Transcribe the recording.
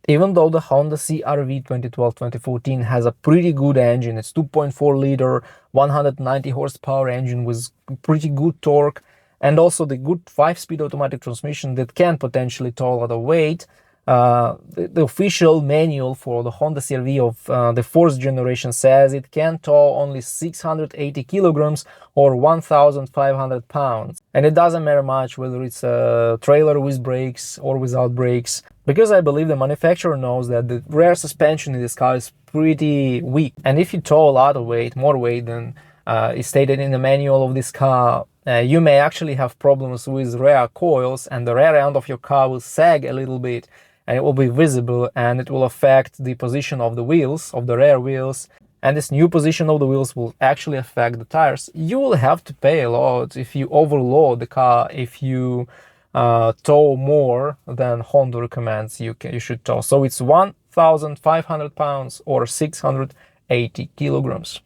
Even though the Honda CR-V 2012-2014 has a pretty good engine, it's 2.4 liter, 190 horsepower engine with pretty good torque, and also the good 5-speed automatic transmission that can potentially tow a lot of weight. The official manual for the Honda CR-V of the 4th generation says it can tow only 680 kilograms or 1,500 pounds. And it doesn't matter much whether it's a trailer with brakes or without brakes, because I believe the manufacturer knows that the rear suspension in this car is pretty weak. And if you tow a lot of weight, more weight than is stated in the manual of this car, you may actually have problems with rear coils, and the rear end of your car will sag a little bit, and it will be visible, and it will affect the position of the wheels, of the rear wheels, and this new position of the wheels will actually affect the tires. You will have to pay a lot if you overload the car, if you tow more than Honda recommends you should tow. So it's 1,500 pounds or 680 kilograms.